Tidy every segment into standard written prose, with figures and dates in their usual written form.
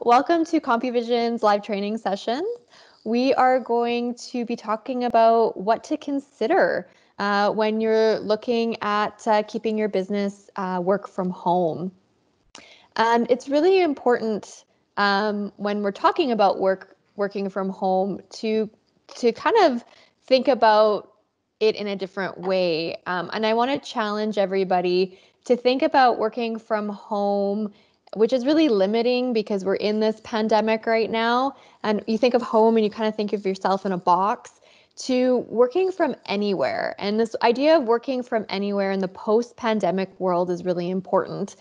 Welcome to CompuVision's live training session. We are going to be talking about what to consider when you're looking at keeping your business work from home. And it's really important when we're talking about working from home to kind of think about it in a different way. And I want to challenge everybody to think about working from home, which is really limiting because we're in this pandemic right now. And you think of home and you kind of think of yourself in a box, to working from anywhere. And this idea of working from anywhere in the post-pandemic world is really important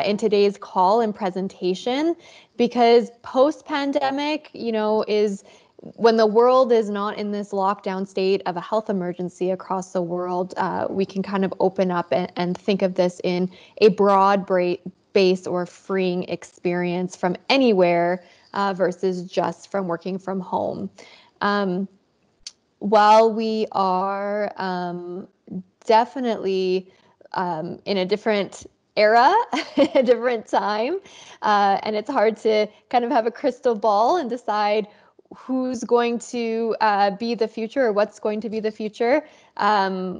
in today's call and presentation, because post-pandemic, is when the world is not in this lockdown state of a health emergency across the world. We can kind of open up and think of this in a broad base or freeing experience from anywhere versus just from working from home. While we are definitely in a different era, a different time, and it's hard to kind of have a crystal ball and decide who's going to be the future or what's going to be the future,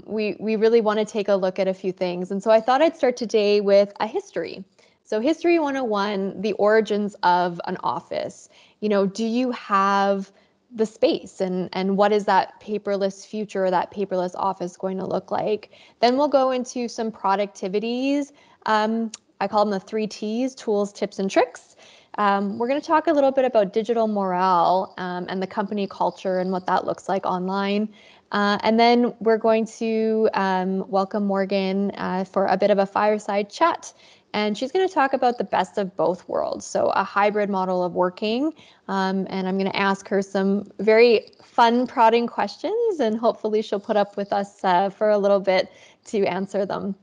we really want to take a look at a few things. And so I thought I'd start today with a history. So History 101, the origins of an office. Do you have the space, and what is that paperless future, or that paperless office going to look like? Then we'll go into some productivities. I call them the 3 T's: tools, tips, and tricks. We're going to talk a little bit about digital morale and the company culture and what that looks like online. And then we're going to welcome Morgan for a bit of a fireside chat. And she's going to talk about the best of both worlds, so a hybrid model of working. And I'm going to ask her some very fun, prodding questions, and hopefully she'll put up with us for a little bit to answer them.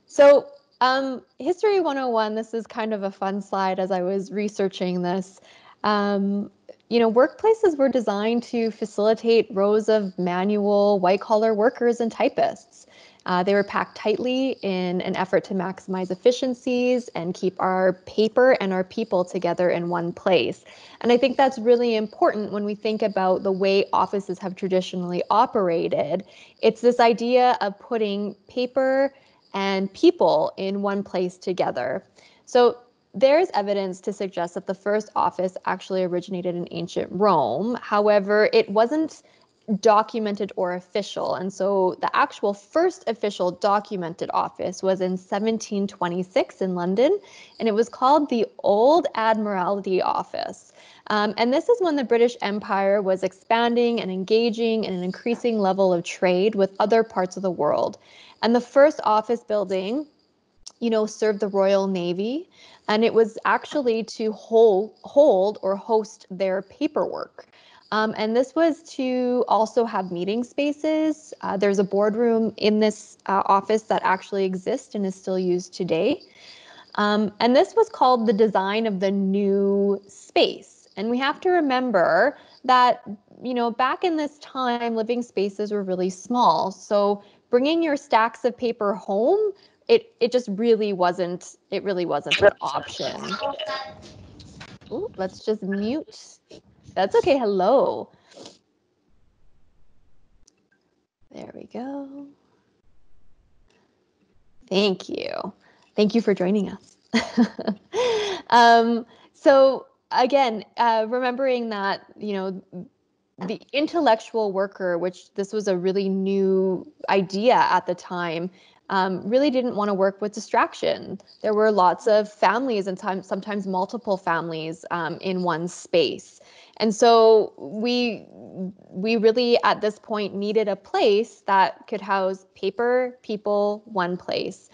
So History 101, this is kind of a fun slide as I was researching this. Workplaces were designed to facilitate rows of manual, white-collar workers and typists. They were packed tightly in an effort to maximize efficiencies and keep our paper and our people together in one place. And I think that's really important when we think about the way offices have traditionally operated. It's this idea of putting paper and people in one place together. So there's evidence to suggest that the first office actually originated in ancient Rome. However, it wasn't documented or official. And so the actual first official documented office was in 1726 in London, and it was called the Old Admiralty Office. And this is when the British Empire was expanding and engaging in an increasing level of trade with other parts of the world. And the first office building, served the Royal Navy, and it was actually to hold or host their paperwork. And this was to also have meeting spaces. There's a boardroom in this office that actually exists and is still used today. And this was called the design of the new space. And we have to remember that, back in this time, living spaces were really small. So bringing your stacks of paper home, it just really wasn't an option. Ooh, let's just mute. That's okay. Hello. There we go. Thank you. Thank you for joining us. So again, remembering that, the intellectual worker, which this was a really new idea at the time, really didn't want to work with distraction. There were lots of families and sometimes multiple families in one space. And so we really at this point needed a place that could house paper, people, one place.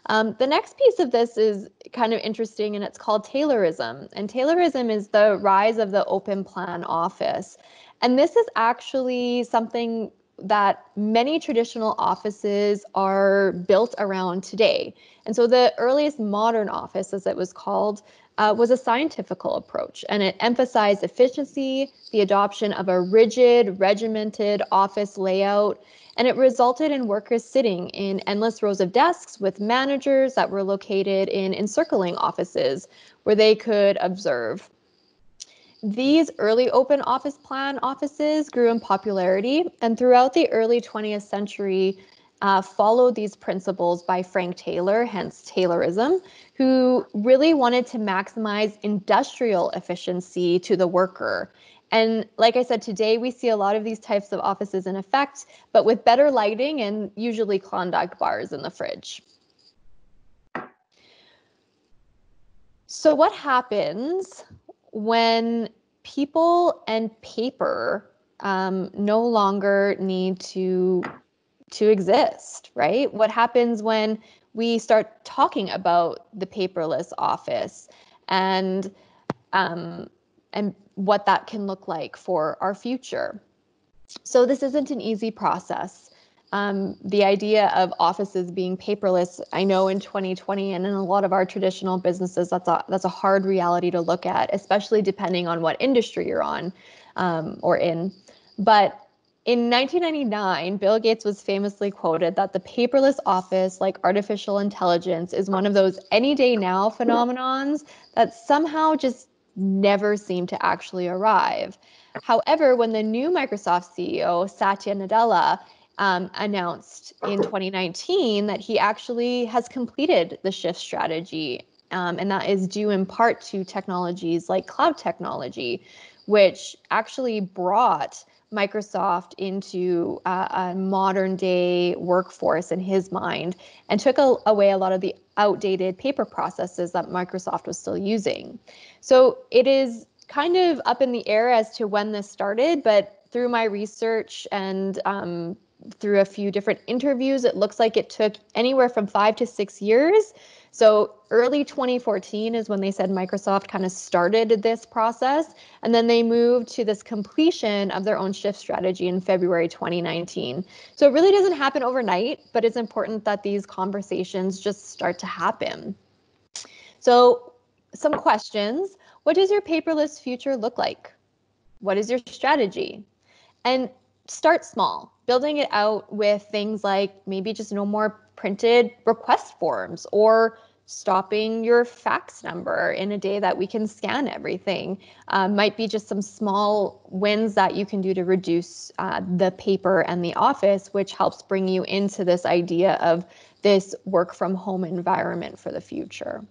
The next piece of this is kind of interesting, and it's called Taylorism. And Taylorism is the rise of the open plan office. And this is actually something that many traditional offices are built around today. And so the earliest modern office, as it was called, was a scientific approach, and it emphasized efficiency, the adoption of a rigid, regimented office layout, and it resulted in workers sitting in endless rows of desks with managers that were located in encircling offices where they could observe. These early open office plan offices grew in popularity, and throughout the early 20th century, followed these principles by Frank Taylor, hence Taylorism, who really wanted to maximize industrial efficiency to the worker. And like I said, today we see a lot of these types of offices in effect, but with better lighting and usually Klondike bars in the fridge. So what happens when people and paper no longer need to exist, right? What happens when we start talking about the paperless office and um, and what that can look like for our future? So this isn't an easy process. The idea of offices being paperless, I know in 2020 and in a lot of our traditional businesses, that's a hard reality to look at, especially depending on what industry you're on or in. But in 1999, Bill Gates was famously quoted that the paperless office, like artificial intelligence, is one of those any day now phenomenons that somehow just never seem to actually arrive. However, when the new Microsoft CEO, Satya Nadella, announced in 2019 that he actually has completed the shift strategy, and that is due in part to technologies like cloud technology, which actually brought Microsoft into a modern day workforce in his mind and took away a lot of the outdated paper processes that Microsoft was still using. So it is kind of up in the air as to when this started, but through my research and through a few different interviews, it looks like it took anywhere from 5 to 6 years. So early 2014 is when they said Microsoft kind of started this process, and then they moved to this completion of their own shift strategy in February 2019. So it really doesn't happen overnight, but it's important that these conversations just start to happen. So some questions. What does your paperless future look like? What is your strategy? And start small, building it out with things like maybe just no more printed request forms or stopping your fax number in a day that we can scan everything. Might be just some small wins that you can do to reduce the paper and the office, which helps bring you into this idea of this work from home environment for the future.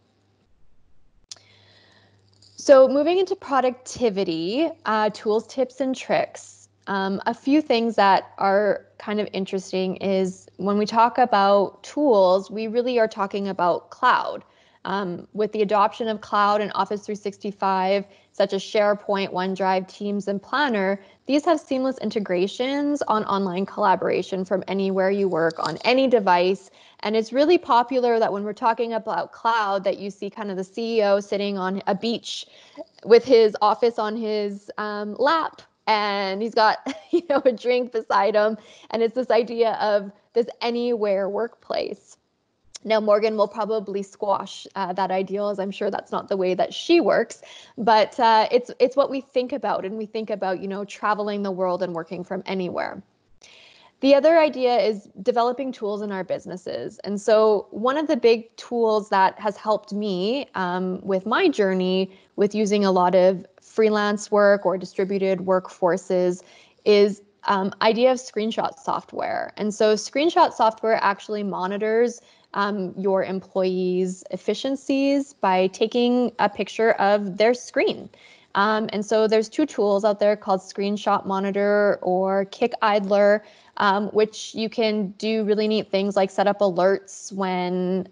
So moving into productivity, tools, tips, and tricks. A few things that are kind of interesting is when we talk about tools, we really are talking about cloud. With the adoption of cloud and Office 365, such as SharePoint, OneDrive, Teams, and Planner, these have seamless integrations on online collaboration from anywhere you work on any device. And it's really popular that when we're talking about cloud, that you see kind of the CEO sitting on a beach with his office on his lap, and he's got a drink beside him, and it's this idea of this anywhere workplace. Now, Morgan will probably squash that ideal, as I'm sure that's not the way that she works, but it's what we think about, and we think about traveling the world and working from anywhere. The other idea is developing tools in our businesses. And so one of the big tools that has helped me with my journey with using a lot of freelance work or distributed workforces is idea of screenshot software. And so screenshot software actually monitors your employees' efficiencies by taking a picture of their screen. And so there's two tools out there called Screenshot Monitor or Kick Idler, which you can do really neat things like set up alerts when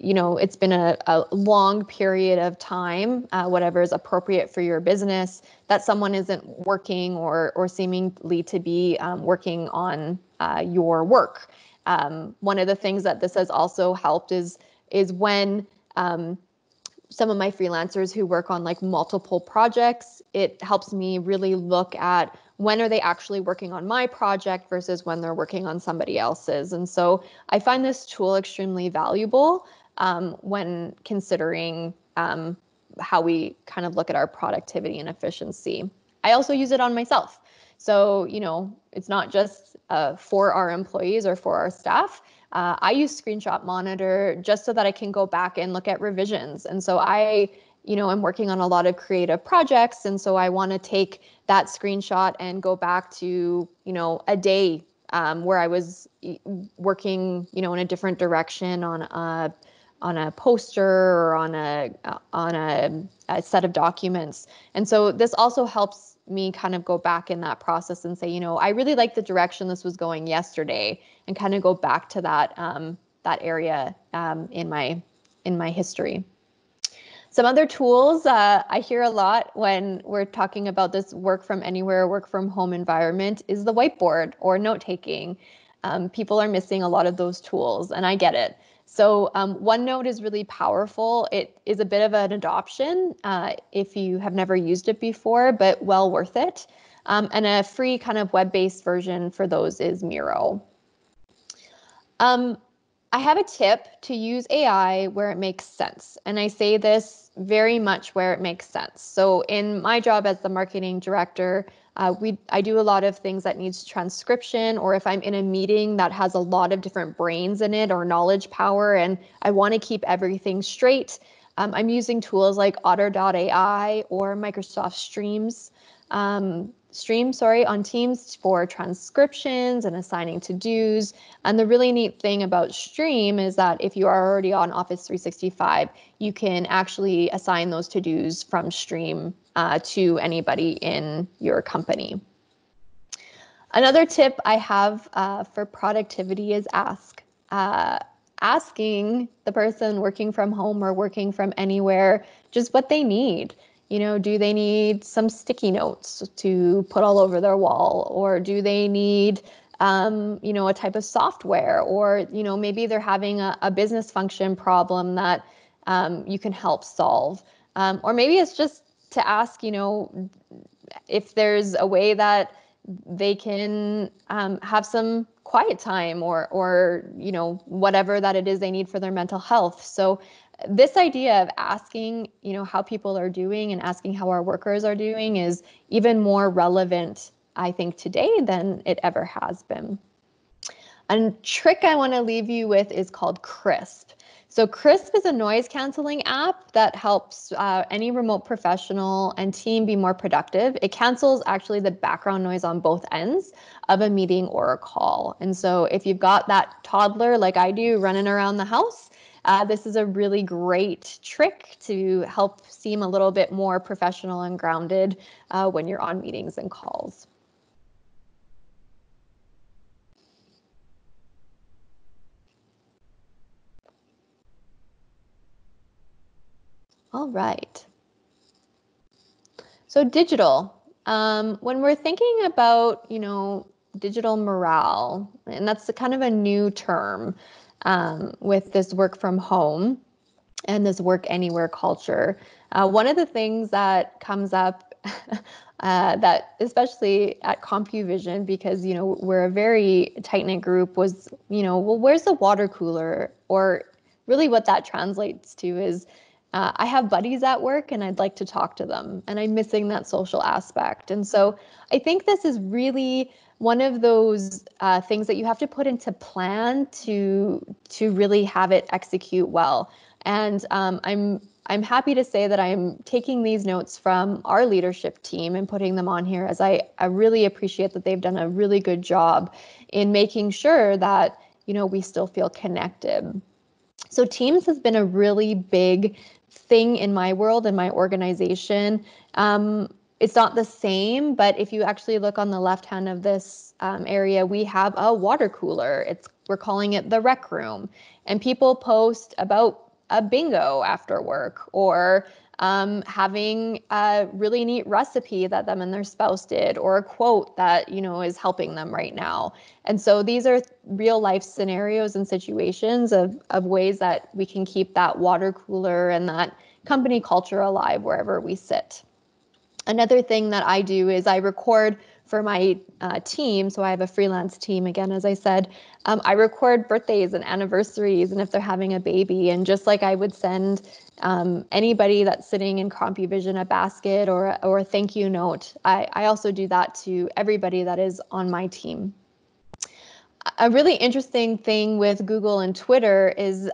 it's been a long period of time, whatever is appropriate for your business, that someone isn't working or seemingly to be working on your work. One of the things that this has also helped is when some of my freelancers who work on like multiple projects, it helps me really look at when are they actually working on my project versus when they're working on somebody else's. And so I find this tool extremely valuable when considering how we kind of look at our productivity and efficiency. I also use it on myself. So, it's not just for our employees or for our staff. I use Screenshot Monitor just so that I can go back and look at revisions. And so I'm working on a lot of creative projects. And so I want to take that screenshot and go back to, a day where I was working, in a different direction on a poster or on a set of documents. And so this also helps me kind of go back in that process and say, I really like the direction this was going yesterday, and kind of go back to that area in my history. Some other tools I hear a lot when we're talking about this work from anywhere, work from home environment is the whiteboard or note taking. People are missing a lot of those tools, and I get it. So OneNote is really powerful. It is a bit of an adoption if you have never used it before, but well worth it. And a free kind of web-based version for those is Miro. I have a tip to use AI where it makes sense. And I say this very much where it makes sense. So in my job as the marketing director, I do a lot of things that needs transcription, or if I'm in a meeting that has a lot of different brains in it or knowledge power, and I want to keep everything straight, I'm using tools like Otter.ai or Microsoft Stream on Teams for transcriptions and assigning to-dos. And the really neat thing about Stream is that if you are already on Office 365, you can actually assign those to-dos from Stream to anybody in your company. Another tip I have for productivity is ask. Asking the person working from home or working from anywhere just what they need. Do they need some sticky notes to put all over their wall? Or do they need, a type of software? Or, maybe they're having a business function problem that you can help solve. Or maybe it's just to ask, if there's a way that they can have some quiet time or whatever that it is they need for their mental health. So this idea of asking, how people are doing and asking how our workers are doing is even more relevant, I think, today than it ever has been. A trick I want to leave you with is called Crisp. So Crisp is a noise canceling app that helps any remote professional and team be more productive. It cancels actually the background noise on both ends of a meeting or a call. And so if you've got that toddler like I do running around the house, this is a really great trick to help seem a little bit more professional and grounded when you're on meetings and calls. All right. So digital. When we're thinking about, digital morale, and that's kind of a new term with this work from home and this work anywhere culture. One of the things that comes up that especially at CompuVision, because, we're a very tight-knit group, was, well, where's the water cooler? Or really what that translates to is I have buddies at work and I'd like to talk to them, and I'm missing that social aspect. And so I think this is really one of those things that you have to put into plan to really have it execute well. And I'm happy to say that I'm taking these notes from our leadership team and putting them on here, as I really appreciate that they've done a really good job in making sure that, we still feel connected. So Teams has been a really big thing in my world and my organization. It's not the same, but if you actually look on the left hand of this area, we have a water cooler. We're calling it the rec room, and people post about a bingo after work, or having a really neat recipe that them and their spouse did, or a quote that, is helping them right now. And so these are real life scenarios and situations of ways that we can keep that water cooler and that company culture alive wherever we sit. Another thing that I do is I record for my team, so I have a freelance team, again, as I said, I record birthdays and anniversaries and if they're having a baby. And just like I would send anybody that's sitting in CompuVision a basket or a thank you note, I also do that to everybody that is on my team. A really interesting thing with Google and Twitter is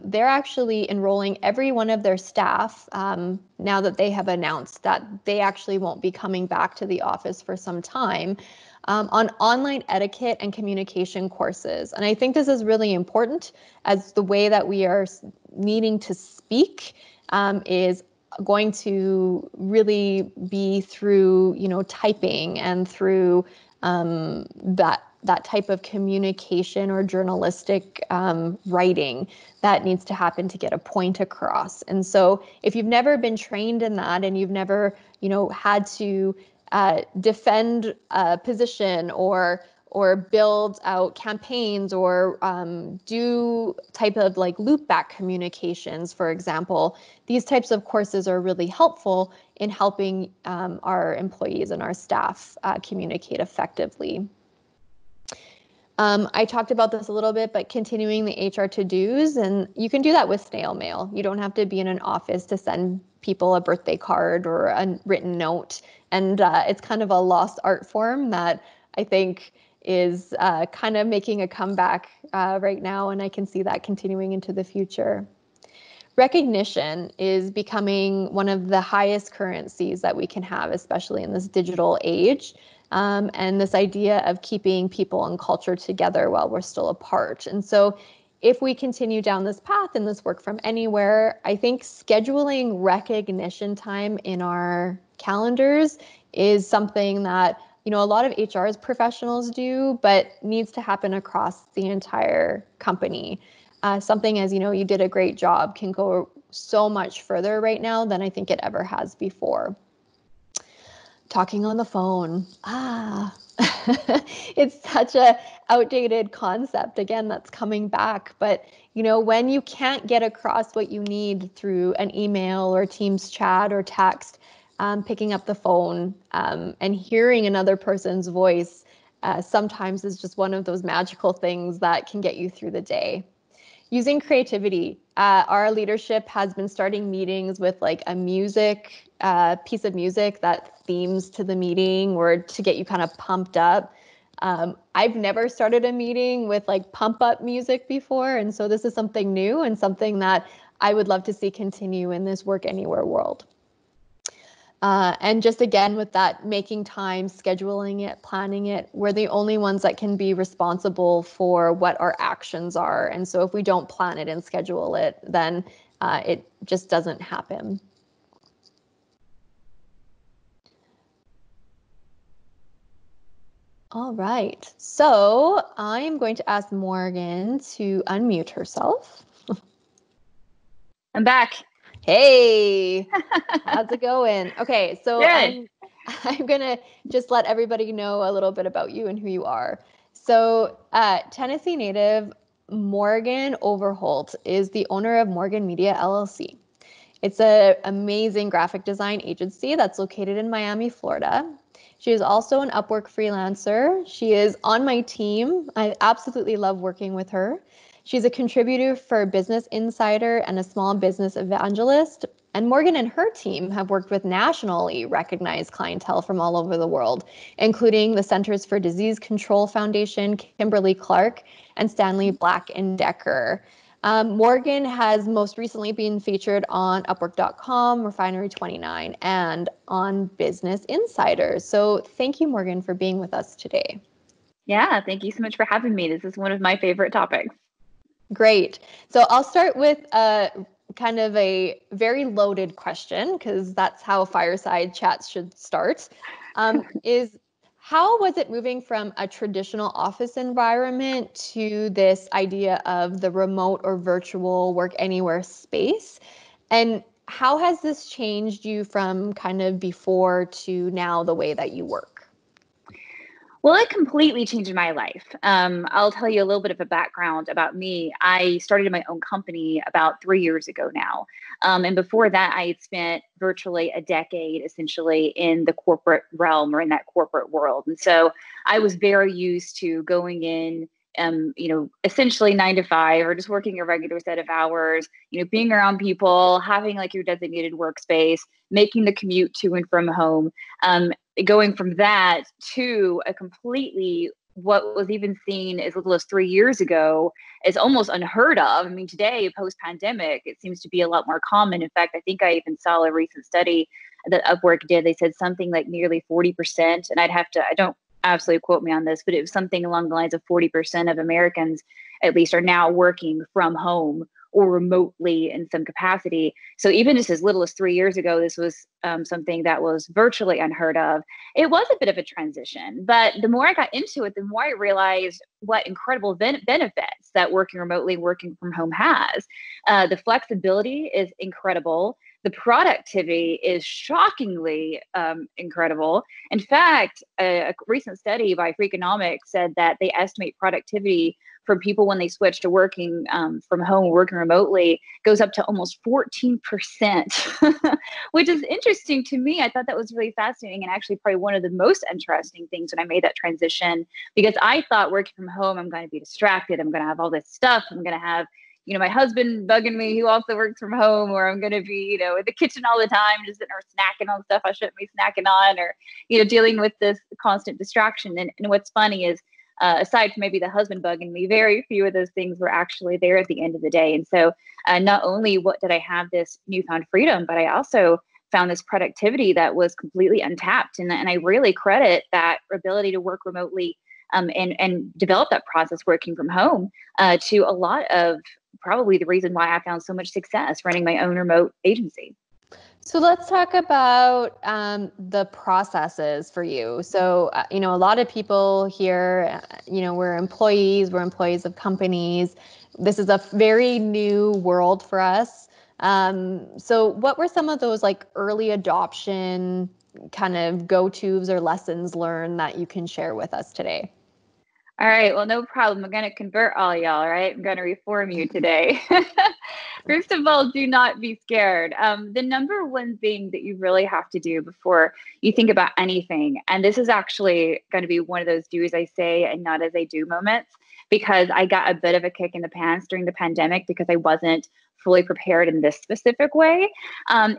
they're actually enrolling every one of their staff now that they have announced that they actually won't be coming back to the office for some time on online etiquette and communication courses. And I think this is really important as the way that we are needing to speak is going to really be through, typing and through that type of communication or journalistic writing that needs to happen to get a point across. And so if you've never been trained in that and you've never, had to defend a position or build out campaigns or do type of like loop back communications, for example, these types of courses are really helpful in helping our employees and our staff communicate effectively. I talked about this a little bit, but continuing the HR to-dos, and you can do that with snail mail. You don't have to be in an office to send people a birthday card or a written note. And it's kind of a lost art form that I think is kind of making a comeback right now, and I can see that continuing into the future. Recognition is becoming one of the highest currencies that we can have, especially in this digital age. And this idea of keeping people and culture together while we're still apart. And so if we continue down this path and this work from anywhere, I think scheduling recognition time in our calendars is something that, a lot of HR's professionals do, but needs to happen across the entire company. Something as, you did a great job can go so much further right now than I think it ever has before. Talking on the phone. It's such a outdated concept, again, that's coming back. But, when you can't get across what you need through an email or Teams chat or text, picking up the phone and hearing another person's voice sometimes is just one of those magical things that can get you through the day. Using creativity. Our leadership has been starting meetings with like a music, piece of music that themes to the meeting or to get you kind of pumped up. I've never started a meeting with like pump up music before. And so this is something new and something that I would love to see continue in this work anywhere world. And just again, with that, making time, scheduling it, planning it, we're the only ones that can be responsible for what our actions are. And so if we don't plan it and schedule it, then it just doesn't happen. All right, so I'm going to ask Morgan to unmute herself. I'm back. Hey, how's it going? Okay, so Good. I'm gonna just let everybody know a little bit about you and who you are. So Tennessee native Morgan Overholt is the owner of Morgan Media LLC. It's an amazing graphic design agency that's located in Miami, Florida. She is also an Upwork freelancer. She is on my team. I absolutely love working with her. She's a contributor for Business Insider and a small business evangelist. And Morgan and her team have worked with nationally recognized clientele from all over the world, including the Centers for Disease Control Foundation, Kimberly-Clark, and Stanley Black & Decker. Morgan has most recently been featured on Upwork.com, Refinery29, and on Business Insider. So thank you, Morgan, for being with us today. Yeah, thank you so much for having me. This is one of my favorite topics. Great. So I'll start with kind of a very loaded question, because that's how fireside chats should start, is how was it moving from a traditional office environment to this idea of the remote or virtual work anywhere space? And how has this changed you from kind of before to now the way that you work? Well, it completely changed my life. I'll tell you a little bit of a background about me. I started my own company about 3 years ago now. And before that, I had spent virtually a decade essentially in the corporate realm or in that corporate world. And so I was very used to going in, essentially 9 to 5 or just working a regular set of hours, being around people, having like your designated workspace, making the commute to and from home. Going from that to a completely what was even seen as little as 3 years ago is almost unheard of. I mean, today, post pandemic, it seems to be a lot more common. In fact, I think I even saw a recent study that Upwork did. They said something like nearly 40%. And I don't absolutely quote me on this, but it was something along the lines of 40% of Americans, at least, are now working from home or remotely in some capacity. So even just as little as 3 years ago, this was something that was virtually unheard of. It was a bit of a transition, but the more I got into it, the more I realized what incredible benefits that working remotely, working from home has. The flexibility is incredible. The productivity is shockingly incredible. In fact, a recent study by Freakonomics said that they estimate productivity for people when they switch to working from home, working remotely, goes up to almost 14%, which is interesting to me. I thought that was really fascinating and actually probably one of the most interesting things when I made that transition, because I thought working from home, I'm going to be distracted. I'm going to have all this stuff. I'm going to have my husband bugging me who also works from home, or I'm going to be, in the kitchen all the time, just sitting there snacking on stuff I shouldn't be snacking on, or, dealing with this constant distraction. And what's funny is, aside from maybe the husband bugging me, very few of those things were actually there at the end of the day. And so not only what did I have this newfound freedom, but I also found this productivity that was completely untapped. And I really credit that ability to work remotely and develop that process working from home to a lot of probably the reason why I found so much success running my own remote agency. So let's talk about the processes for you. So, a lot of people here, we're employees of companies. This is a very new world for us. So what were some of those like early adoption kind of go-tos or lessons learned that you can share with us today? All right. Well, no problem. I'm going to convert all y'all, right? I'm going to reform you today. First of all, do not be scared. The number one thing that you really have to do before you think about anything, and this is actually going to be one of those do as I say and not as I do moments, because I got a bit of a kick in the pants during the pandemic because I wasn't fully prepared in this specific way,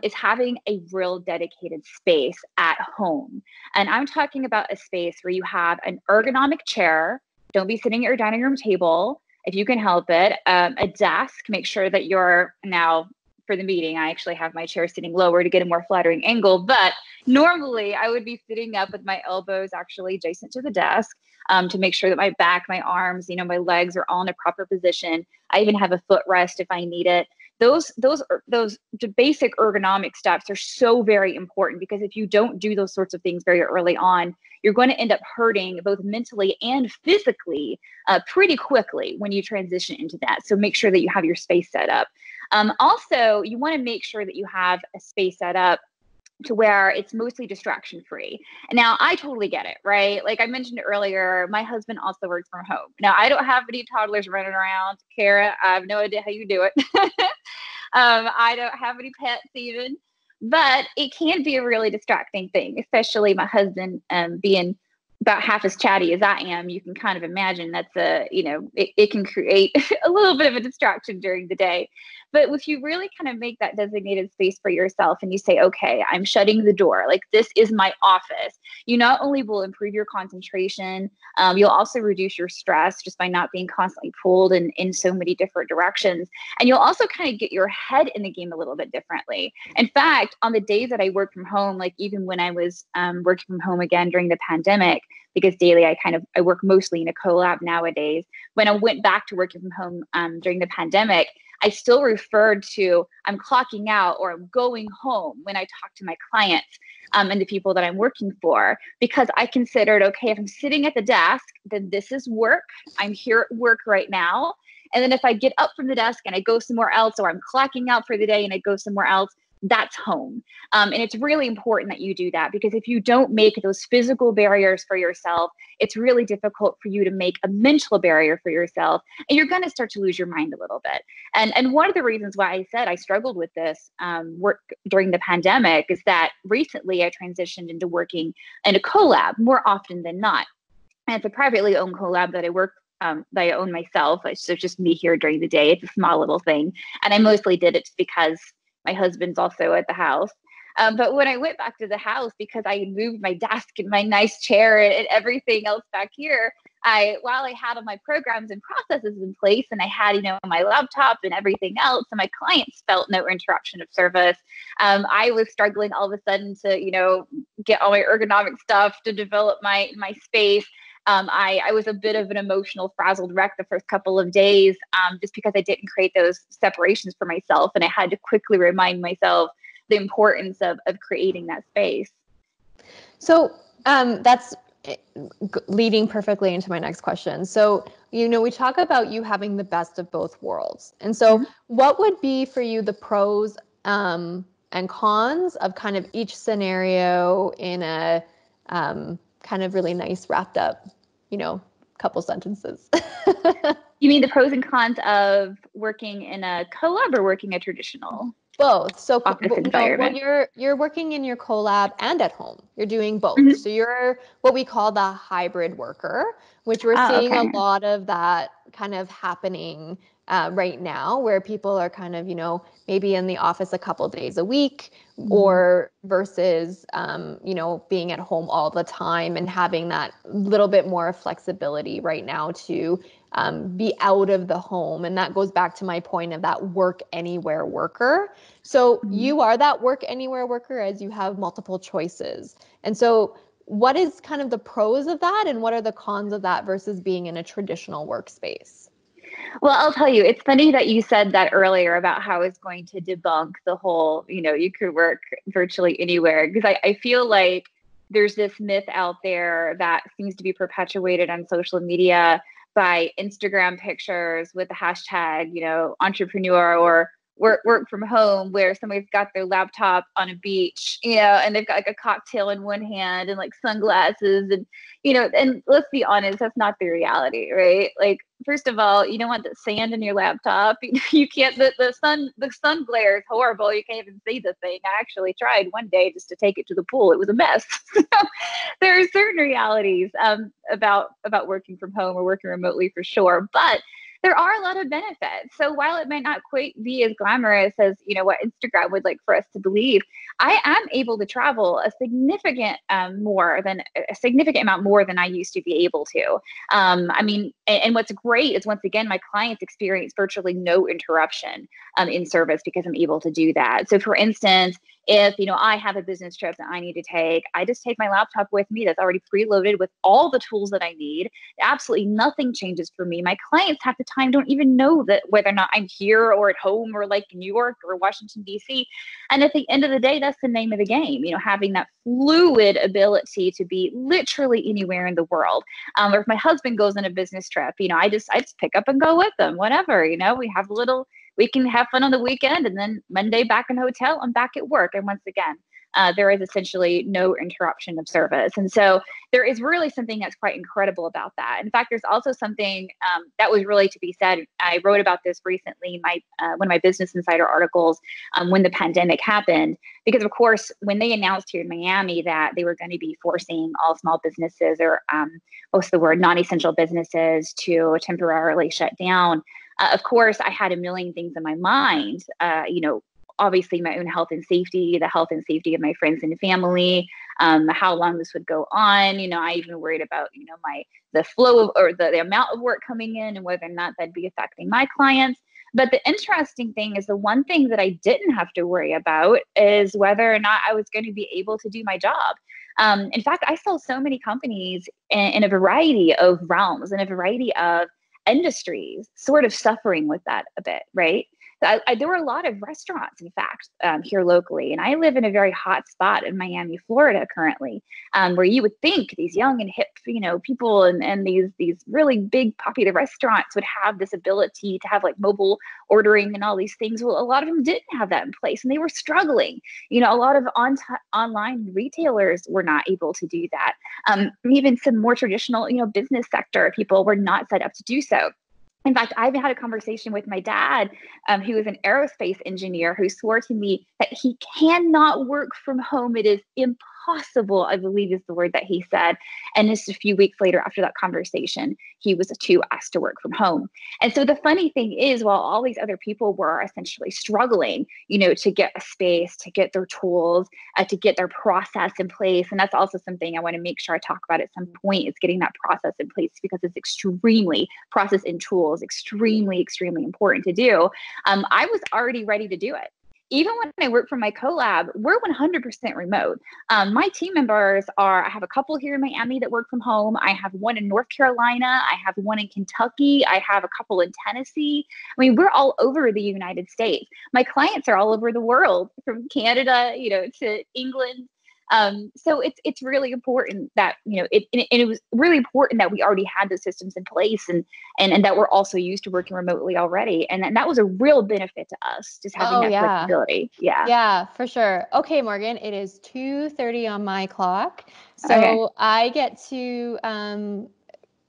is having a real dedicated space at home. And I'm talking about a space where you have an ergonomic chair. Don't be sitting at your dining room table if you can help it. A desk, make sure that you're now for the meeting. I actually have my chair sitting lower to get a more flattering angle, but normally I would be sitting up with my elbows actually adjacent to the desk to make sure that my back, my arms, my legs are all in a proper position. I even have a footrest if I need it. Those basic ergonomic steps are so very important, because if you don't do those sorts of things very early on, you're going to end up hurting both mentally and physically pretty quickly when you transition into that. So make sure that you have your space set up. Also, you want to make sure that you have a space set up to where it's mostly distraction free. And now I totally get it, right? Like I mentioned earlier, my husband also works from home. Now I don't have any toddlers running around. Cara, I have no idea how you do it. I don't have any pets even, but it can be a really distracting thing, especially my husband being about half as chatty as I am. You can kind of imagine that's it can create a little bit of a distraction during the day. But if you really kind of make that designated space for yourself and you say, okay, I'm shutting the door, like this is my office, you not only will improve your concentration, you'll also reduce your stress just by not being constantly pulled in so many different directions. And you'll also kind of get your head in the game a little bit differently. In fact, on the days that I work from home, like even when I was working from home again during the pandemic, because daily I work mostly in a collab nowadays. When I went back to working from home during the pandemic, I still referred to I'm clocking out or I'm going home when I talk to my clients and the people that I'm working for, because I considered, okay, if I'm sitting at the desk, then this is work. I'm here at work right now. And then if I get up from the desk and I go somewhere else, or I'm clocking out for the day and I go somewhere else, that's home. And it's really important that you do that, because if you don't make those physical barriers for yourself, it's really difficult for you to make a mental barrier for yourself, and you're going to start to lose your mind a little bit. And one of the reasons why I said I struggled with this work during the pandemic is that recently I transitioned into working in a collab more often than not. And it's a privately owned collab that I own myself. So just me here during the day. It's a small little thing. And I mostly did it because my husband's also at the house. But when I went back to the house, because I had moved my desk and my nice chair and everything else back here, while I had all my programs and processes in place, and I had, my laptop and everything else, and my clients felt no interruption of service, I was struggling all of a sudden to, get all my ergonomic stuff, to develop my space. I was a bit of an emotional frazzled wreck the first couple of days, just because I didn't create those separations for myself. And I had to quickly remind myself the importance of creating that space. So that's leading perfectly into my next question. So, we talk about you having the best of both worlds. And so what would be for you the pros and cons of kind of each scenario in a kind of really nice wrapped up, couple sentences? You mean the pros and cons of working in a collab or working a traditional? Both. So office environment? You're working in your collab and at home. You're doing both. So you're what we call the hybrid worker, which we're seeing a lot of that kind of happening right now, where people are kind of, maybe in the office a couple days a week, or versus, being at home all the time and having that little bit more flexibility right now to be out of the home. And that goes back to my point of that work anywhere worker. So you are that work anywhere worker as you have multiple choices. And so what is kind of the pros of that, and what are the cons of that versus being in a traditional workspace? Well, I'll tell you, it's funny that you said that earlier about how it's going to debunk the whole, you could work virtually anywhere, because I feel like there's this myth out there that seems to be perpetuated on social media by Instagram pictures with the hashtag, entrepreneur or work from home, where somebody's got their laptop on a beach, and they've got like a cocktail in one hand and like sunglasses, and and let's be honest, that's not the reality, right? Like, first of all, you don't want the sand in your laptop. You can't, the sun glare is horrible. You can't even see the thing. I actually tried one day just to take it to the pool. It was a mess. So there are certain realities about working from home or working remotely, for sure, but there are a lot of benefits. So while it might not quite be as glamorous as, what Instagram would like for us to believe, I am able to travel a significant amount more than I used to be able to. And what's great is, once again, my clients experience virtually no interruption in service, because I'm able to do that. So for instance, if, I have a business trip that I need to take, I just take my laptop with me that's already preloaded with all the tools that I need. Absolutely nothing changes for me. My clients half the time don't even know that whether or not I'm here or at home or like New York or Washington, D.C. And at the end of the day, that's the name of the game, having that fluid ability to be literally anywhere in the world. Or if my husband goes on a business trip, I just pick up and go with them, whatever, we can have fun on the weekend, and then Monday back in hotel, I'm back at work. And once again, there is essentially no interruption of service. And so there is really something that's quite incredible about that. In fact, there's also something that was really to be said. I wrote about this recently in one of my Business Insider articles when the pandemic happened, because of course, when they announced here in Miami that they were going to be forcing all small businesses, or what's the word, non-essential businesses, to temporarily shut down, of course, I had a million things in my mind, obviously my own health and safety, the health and safety of my friends and family, how long this would go on. I even worried about, the flow of, or the amount of work coming in, and whether or not that'd be affecting my clients. But the interesting thing is, the one thing that I didn't have to worry about is whether or not I was going to be able to do my job. In fact, I saw so many companies in a variety of realms, in a variety of industries, sort of suffering with that a bit, right? There were a lot of restaurants, in fact, here locally. And I live in a very hot spot in Miami, Florida currently, where you would think these young and hip, people and these really big popular restaurants would have this ability to have like mobile ordering and all these things. Well, a lot of them didn't have that in place and they were struggling. A lot of online retailers were not able to do that. Even some more traditional, business sector people were not set up to do so. In fact, I've had a conversation with my dad, who is an aerospace engineer, who swore to me that he cannot work from home. It is impossible, I believe is the word that he said. And just a few weeks later after that conversation, he was too asked to work from home. And so the funny thing is, while all these other people were essentially struggling, to get a space, to get their tools, to get their process in place. And that's also something I want to make sure I talk about at some point, is getting that process in place, because it's process and tools, extremely, extremely important to do. I was already ready to do it. Even when I work for my collab, we're 100% remote. My team members I have a couple here in Miami that work from home. I have one in North Carolina. I have one in Kentucky. I have a couple in Tennessee. I mean, we're all over the United States. My clients are all over the world, from Canada, to England. So it's really important that, it was really important that we already had those systems in place and that we're also used to working remotely already. And that was a real benefit to us, just having that flexibility. Yeah. Yeah, for sure. Okay, Morgan, it is 2:30 on my clock. So Okay. I get to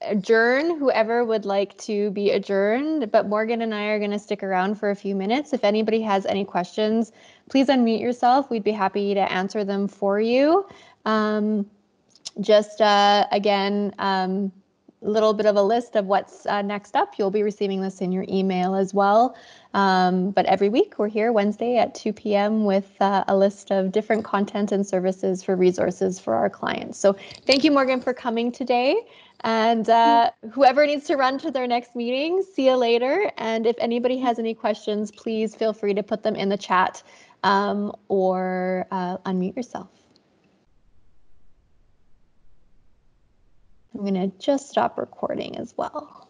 adjourn whoever would like to be adjourned, but Morgan and I are going to stick around for a few minutes. If anybody has any questions, please unmute yourself. We'd be happy to answer them for you. Again, a little bit of a list of what's next up. You'll be receiving this in your email as well. But every week we're here Wednesday at 2 p.m. with a list of different content and services for resources for our clients. So thank you, Morgan, for coming today. And whoever needs to run to their next meeting, see you later. And if anybody has any questions, please feel free to put them in the chat or unmute yourself. I'm going to just stop recording as well.